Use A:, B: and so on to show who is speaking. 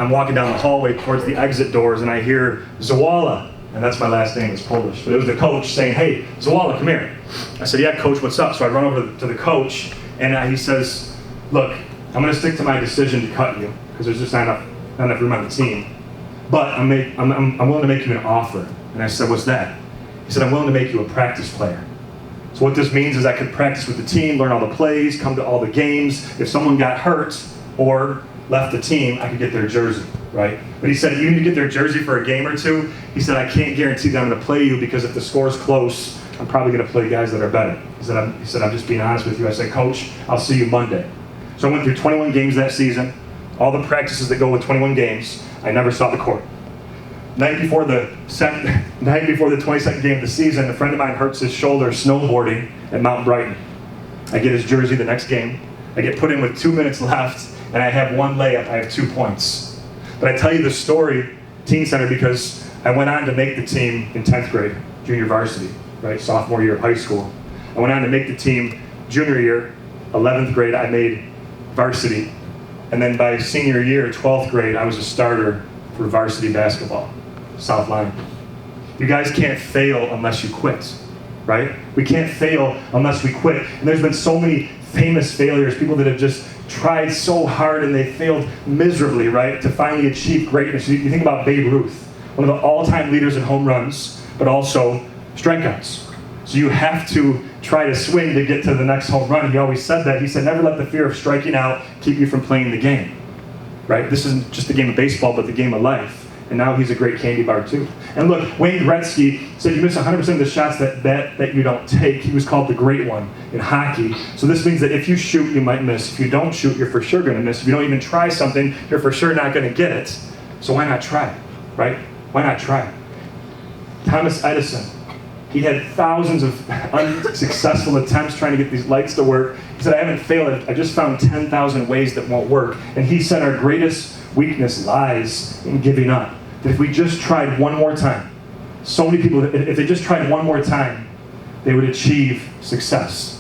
A: I'm walking down the hallway towards the exit doors, and I hear Zawala, and that's my last name, it's Polish, but it was the coach saying, "Hey, Zawala, come here." I said, "Yeah, coach, what's up?" So I run over to the coach, and he says, "Look, I'm going to stick to my decision to cut you, because there's just not enough room on the team. But I'm willing to make you an offer." And I said, "What's that?" He said, "I'm willing to make you a practice player. So what this means is I could practice with the team, learn all the plays, come to all the games. If someone got hurt or left the team, I could get their jersey, right?" But he said, "Even to get their jersey for a game or two," he said, "I can't guarantee that I'm going to play you, because if the score's close, I'm probably going to play guys that are better." He said, "I'm just being honest with you." I said, "Coach, I'll see you Monday." So I went through 21 games that season, all the practices that go with 21 games. I never saw the court. Night before the 22nd game of the season, a friend of mine hurts his shoulder snowboarding at Mount Brighton. I get his jersey the next game. I get put in with 2 minutes left, and I have one layup. I have 2 points. But I tell you the story, Teen Center, because I went on to make the team in 10th grade, junior varsity, right, sophomore year of high school. I went on to make the team junior year, 11th grade, I made varsity. And then by senior year, 12th grade, I was a starter for varsity basketball, South Line. You guys can't fail unless you quit, right? We can't fail unless we quit. And there's been so many famous failures, people that have just tried so hard and they failed miserably, right, to finally achieve greatness. You think about Babe Ruth, one of the all-time leaders in home runs, but also strikeouts. So you have to try to swing to get to the next home run. And he always said that. He said, "Never let the fear of striking out keep you from playing the game." Right? This isn't just the game of baseball, but the game of life. And now he's a great candy bar too. And look, Wayne Gretzky said you miss 100% of the shots that you don't take. He was called the great one in hockey. So this means that if you shoot, you might miss. If you don't shoot, you're for sure going to miss. If you don't even try something, you're for sure not going to get it. So why not try? Right? Why not try? Thomas Edison, he had thousands of unsuccessful attempts trying to get these lights to work. He said, "I haven't failed. I just found 10,000 ways that won't work." And he said our greatest weakness lies in giving up. That if we just tried one more time, so many people, if they just tried one more time, they would achieve success.